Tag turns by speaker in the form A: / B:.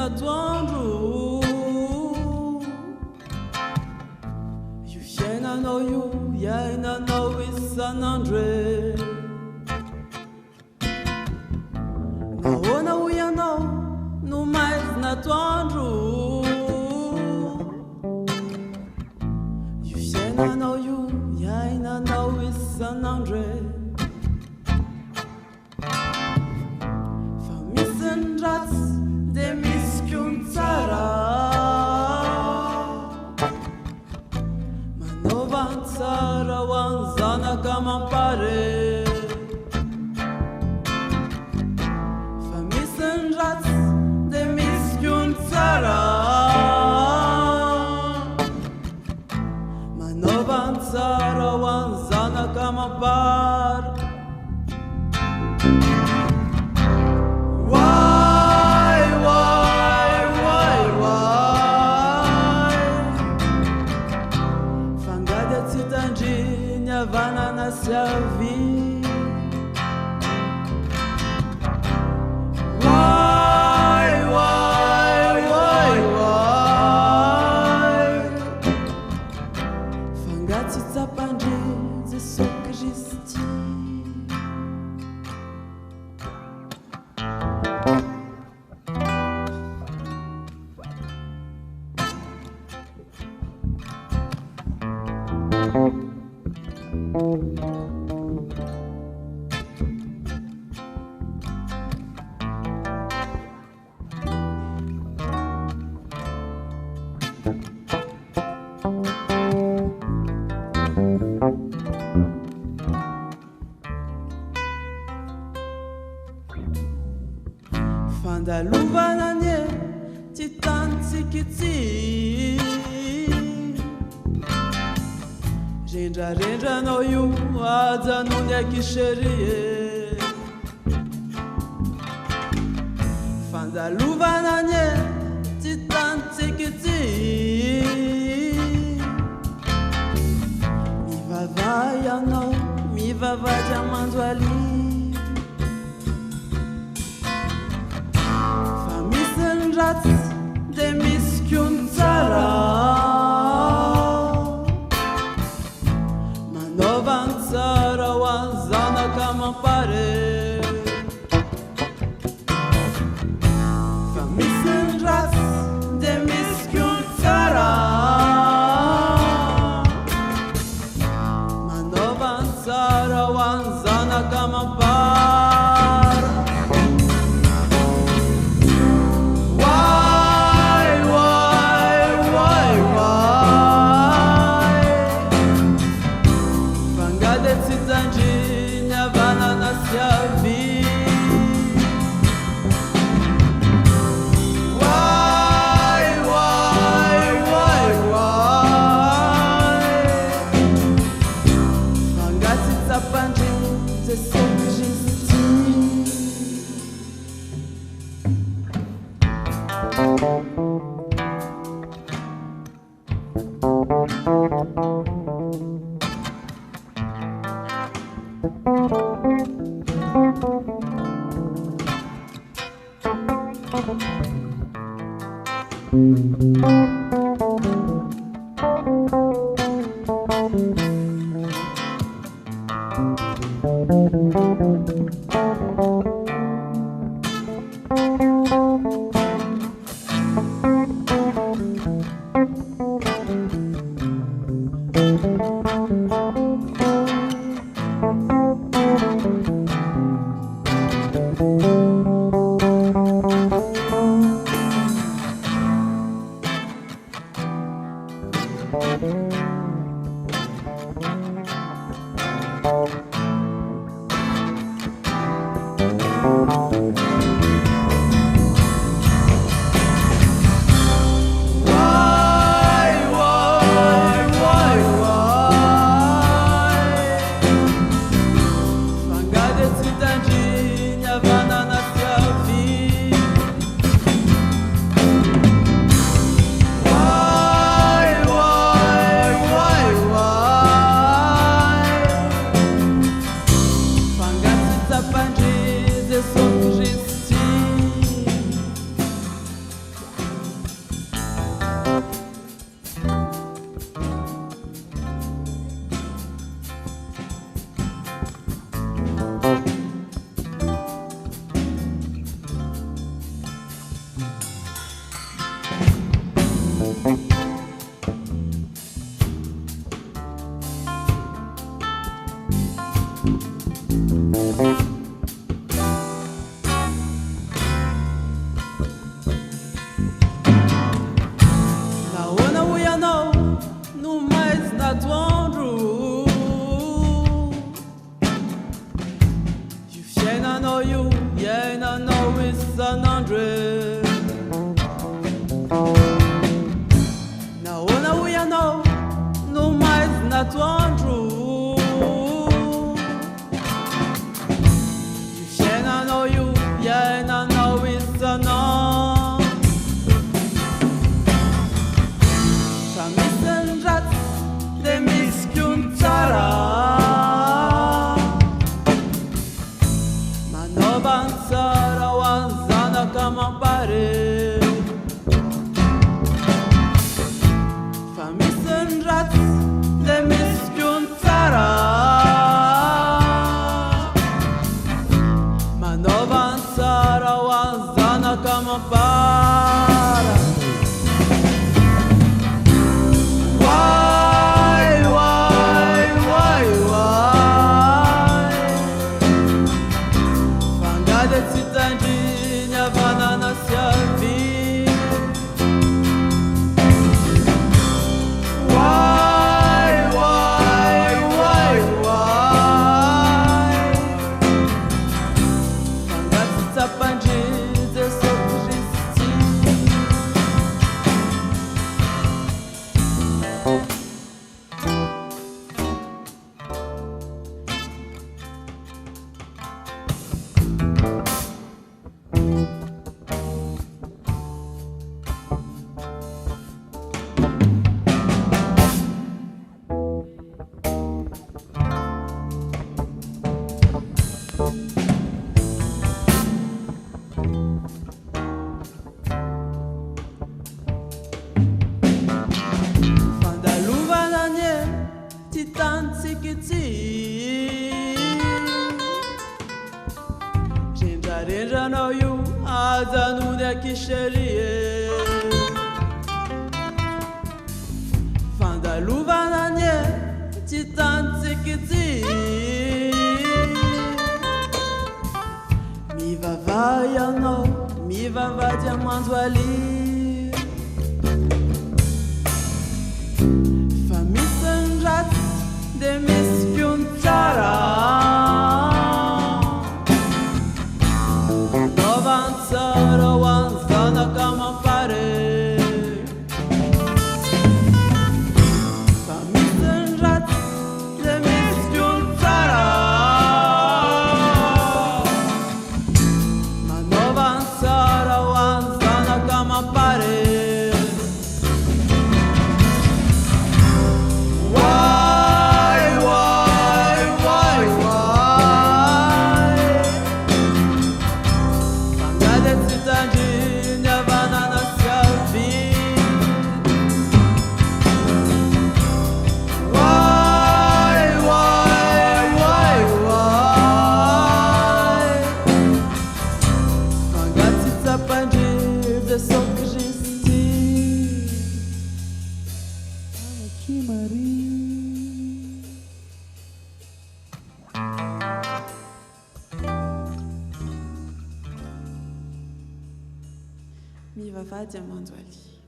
A: natoandro io fiainanao io iainanao isan'andro e nahoana ho ianao no maizy natoandro io fiainanao io iainanao isan'andro e fa misy ny ratsy de misy kiony tsara manaova ny tsara ho any zanaka mampare fa misy ny ratsy de misy kiony tsara manaova ny tsara ho any zanaka mampare vanana servi why fangatsy tsapandry Jesôs Kristy fandalovana ty tantsikitsy rendrarendranao io ajanony akisherie fandalovana ty tantsikitsy mivavaha ianao mivavaha ty mandohalia ratsy de misy kiony tsara manaova ny tsara ho any zanaka mampare fa misy ny ratsy de misy kiony tsara manaova ny tsara ho any zanaka mampare Havana know you, yeah, I know it's an hundred. Now we know, no mais not one true. You shall not know you, yeah, I know it's an hundred. Famisen rat, de miskun tara. Manobansara wanzana kama pare. Famisen rat, de miskun tara. Manobansara wanzana kama para. Renja know you, azanuda kisherie. Fanda luva nanye, titan tsikiti. Mivavaha yano, Mivavaha mandohalia. Famisen rat, de miskun tara. Avanzara wanzana kama pare. Famisen rat, de miskun tara. Manovanzara wanzana kama pare. Mivavaha mandohalia.